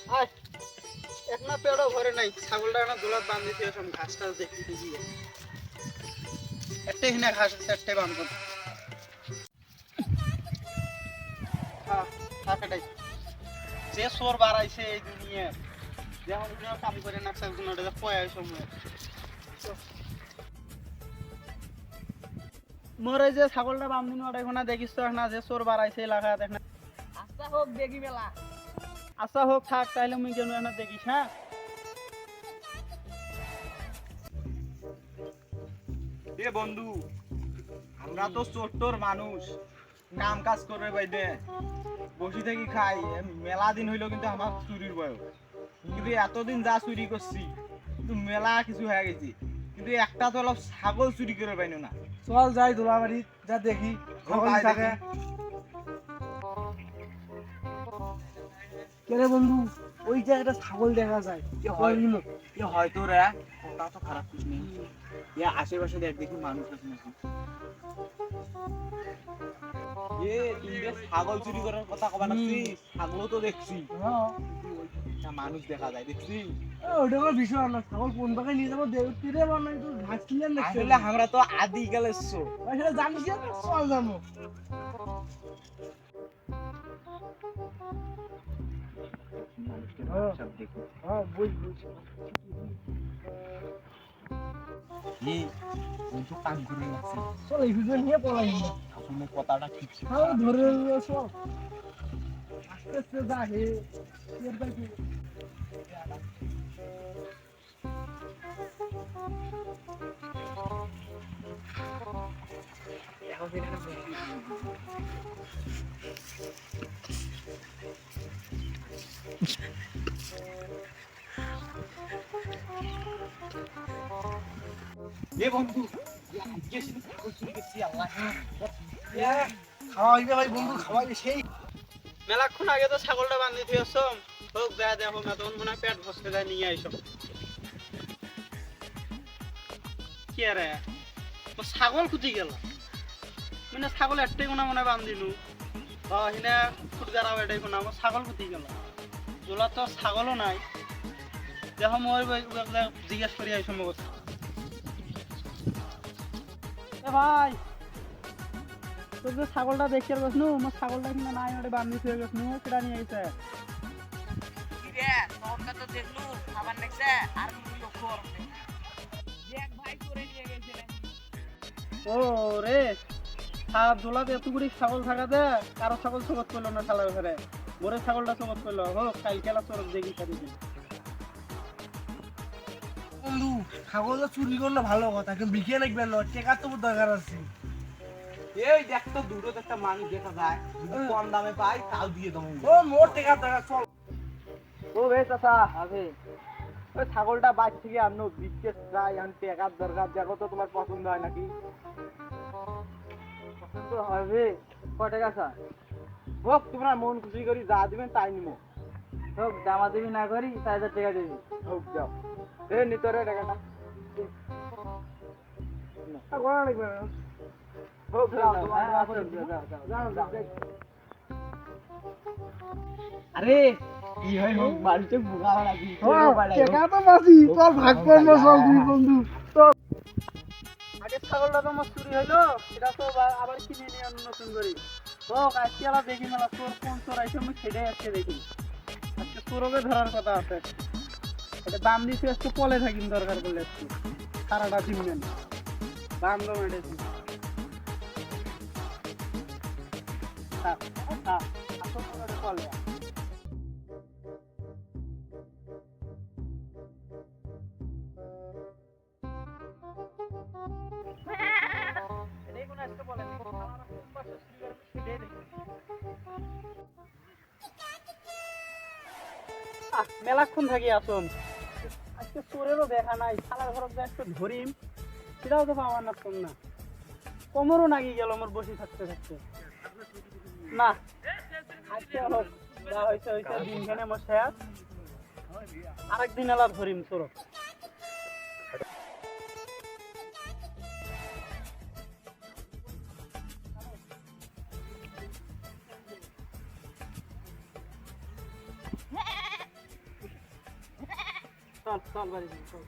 আয় এক না পেড়ো ঘরে নাই ছাগলটা না দোলাত বাঁধি দিয়ে সব ঘাস টাস দেখি দেখি একটাই হিনা ঘাস আছে একটাই বাঁধব এটাই যে চোর বাড়াইছে এই দুনিয়া যেমন কাম করে না একজন ওটা পয়ায় সময় মরে যে ছাগলটা বাঁধিনি ওটা এখন দেখিস তো না যে চোর বাড়াইছে এলাকা দেখ না আচ্ছা হোক দেখি মেলা আচ্ছা হোক থাক তাইলে মুই কেন না দেখিস হ্যাঁ এ বন্ধু আমরা তো চোট্টর মানুষ কাম কাজ করবে বাইদে বসে থেকে খাই মেলা দিন হইলো কিন্তু আমার চুরির বয়স কিন্তু এতদিন যা চুরি করছি কিন্তু মেলা কিছু হয়ে গেছে কিন্তু একটা তো অলপ ছাগল চুরি করে পাইনো না চল যাই দোলাবাড়ি যা দেখি ছাগল তাই থাকে দেখি। কেরে বন্ধু ওই জায়গাটা ছাগল দেখা যায় হয়তো রে ওটা তো খারাপ কিছু নেই আশেপাশে দেখি মানুষ আছে নাকি তুই ছাগল চুরি করার কথা কবা নাছিস ছাগলও তো দেখছি মানুষ দেখা যায় দেখছি ওটা কোনো বিষয় না ছাগল কোন জায়গায় নিয়ে যাবো তীরে বানাই তো ঘাস কিনে দেখছি আসলে আমরা তো আদি গেলে সেটা জানিস না চল যাবো সব দেখি হ্যাঁ বুঝ তো কাম করে যাচ্ছে চল এই ভিডিও নিয়ে পড়াই আসলে কথাটা ঠিক হ্যাঁ ধরে নিয়ে সব আস্তে আস্তে যা হে এ বন্ধু আজকে শুধু ছাগল চুরি করছি আল্লাহ খাওয়াইবে ভাই বন্ধু খাওয়াইবে সেই মেলাক্ষণ আগে তো ছাগলটা বাঁধি দিয়েছ হোক দেখা দেখো না তখন মনে হয় পেট ভসকে যায় নিয়ে আইসো কি আরে ও ছাগল কুটি গেল মানে ছাগল একটাই কোনা মনে বান্ধিলু হিনা ফুটগারাও এটাই কোনা আমার ছাগল কুটি গেল তোলা তো ছাগলও নাই দেখো মই জিজ্ঞেস করি আইসো মোক ভাই তোর যে ছাগলটা দেখি আর গেছনু মোর ছাগলটা কিনা নাই ওটা বান্ধি থুয়ে গেছনু কেটা নিয়ে আইছে রে তোরটা তো দেখলু খাবার দেখছে আর মুই লক্ষ্য করতে দেখ ভাই করে নিয়ে গেছে ও রে সাত দোলাতে এতগুলি ছাগল থাকাতে কারো ছাগল চবত করলো না শালার ঘরে মোরে ছাগলটা চবত করলো হোক কাল খেলা চরক দেখি দিন বন্ধু ছাগল চুরি করলে ভালো কথা কিন্তু বিকিয়ে লাগবে না টেকার তো দরকার আছে এই দেখ তো দূরে তো একটা মানুষ দেখা যায় যদি কম দামে পাই তাও দিয়ে দেবো ও মোর টেকার দরকার চল ও বে চাচা আছে ওই ছাগলটা বাইর থেকে আনো বিকেট চাই আন টাকার দরকার দেখো তো তোমার পছন্দ হয় নাকি পছন্দ হবে কয় টাকা স্যার হোক তোমরা মন খুশি করি যা দিবেন তাই নিবো হোক দামা দিবি না করি 4000 টাকা দিবি হোক যাও এ নিতরে টাকাটা করা লাগবে না হোক যাও আরে কি হয় হোক বাড়িতে বুগা লাগি টেকা তো বাসি তোর ভাগ করবো সব দুই বন্ধু আগে ছাগলটা তো আমার চুরি হইলো সেটা তো আবার কিনে নিয়ে নতুন করি হোক আজকে আবার দেখি মেলা চোর কোন চোর আইসে আমি সেটাই আজকে দেখি আজকে চোরকে ধরার কথা আছে এটা দাম দিচ্ছি আজকে পলে থাকিম দরকার পড়লে আজকে সারাটা দিন নেন দাম দাম এটাছি পলে মেলাক্ষণ থাকি আসুন আজকে চোরেরও দেখা নাই শালার ঘরত যে একটু ধরিম সেটাও তো পাওয়ার না কম না কোমরও নাগি গেল আমার বসে থাকতে থাকতে না আজকে হোক যা হয়েছে হয়েছে দিনখানে আমার শেষ আরেকদিন এলা ধরিম চোরক চল চল বাড়ি যাই, চল